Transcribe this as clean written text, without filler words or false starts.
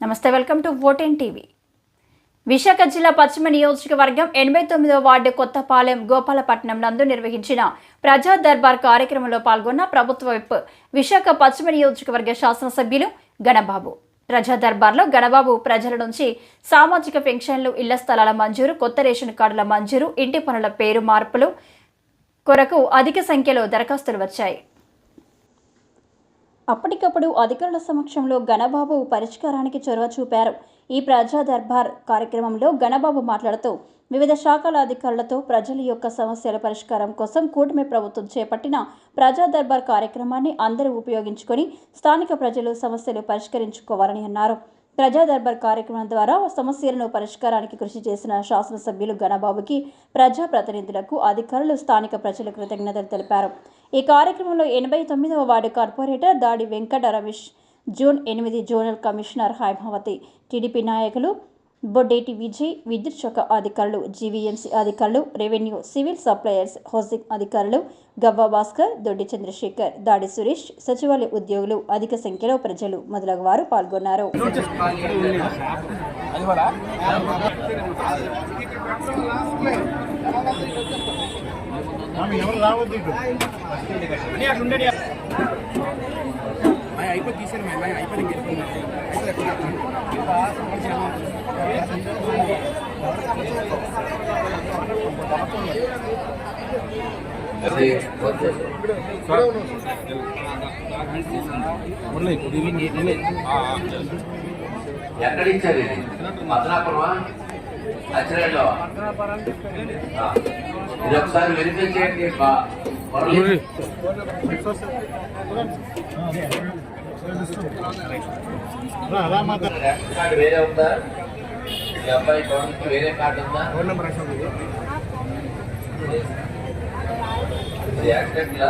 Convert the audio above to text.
నమస్తే, welcome to ఓటెన్ TV. Visakha జిల్లా పశ్చిమ నియోజకవర్గం 89వ వార్డు కొత్తపాలెం గోపాలపట్నం నందు నిర్వహించిన ప్రజా దర్బార్ కార్యక్రమంలో పాల్గొన్న ప్రభుత్వ విప్ విశాఖ పశ్చిమ నియోజకవర్గ శాసనసభ్యులు గణబాబు. ప్రజా దర్బార్లో గణబాబు ప్రజల నుంచి సామాజిక పెన్షన్లు, ఇళ్ల స్థలాల మంజూరు, కొత్త రేషన్ కార్డుల మంజూరు, ఇంటి పనుల పేరు మార్పులు కొరకు అధిక సంఖ్యలో దరఖాస్తులు వచ్చాయి. అప్పటికప్పుడు అధికారుల సమక్షంలో గణబాబు పరిష్కారానికి చొరవ చూపారు. ఈ ప్రజా దర్బార్ కార్యక్రమంలో గణబాబు మాట్లాడుతూ వివిధ శాఖల అధికారులతో ప్రజల యొక్క సమస్యల పరిష్కారం కోసం కూటమి ప్రభుత్వం చేపట్టిన ప్రజా దర్బార్ కార్యక్రమాన్ని అందరూ ఉపయోగించుకొని స్థానిక ప్రజలు సమస్యలు పరిష్కరించుకోవాలని అన్నారు. ప్రజా దర్బార్ కార్యక్రమం ద్వారా సమస్యలను పరిష్కారానికి కృషి చేసిన శాసనసభ్యులు గణబాబుకి, ప్రజాప్రతినిధులకు, అధికారులు, స్థానిక ప్రజలు కృతజ్ఞతలు తెలిపారు. ఈ కార్యక్రమంలో 89వ వార్డు corporator Dadi Venkata Ramesh, June 8 zonal commissioner Haimavathi, TDP నాయకులు బొడ్డేటి విజయ్, విద్యుత్ శాఖ అధికారులు, జీవీఎంసీ అధికారులు, రెవెన్యూ, సివిల్ సప్లయర్స్, హౌసింగ్ అధికారులు, గవ్వ భాస్కర్, దొడ్డి చంద్రశేఖర్, దాడి సురేష్, సచివాలయ ఉద్యోగులు, అధిక సంఖ్యలో ప్రజలు మొదలగు వారు పాల్గొన్నారు. ఎక్కడ ఇచ్చారు? ఇది మదనాపురమా, అచ్చరేలో? ఇది ఒకసారి వెరిఫై చేయండి. రేషన్ కార్డు వేరే ఉందా? ఈ అబ్బాయి గవర్నమెంట్ వేరే కార్డు ఉందా? ఇది యాక్సిడెంట్లా?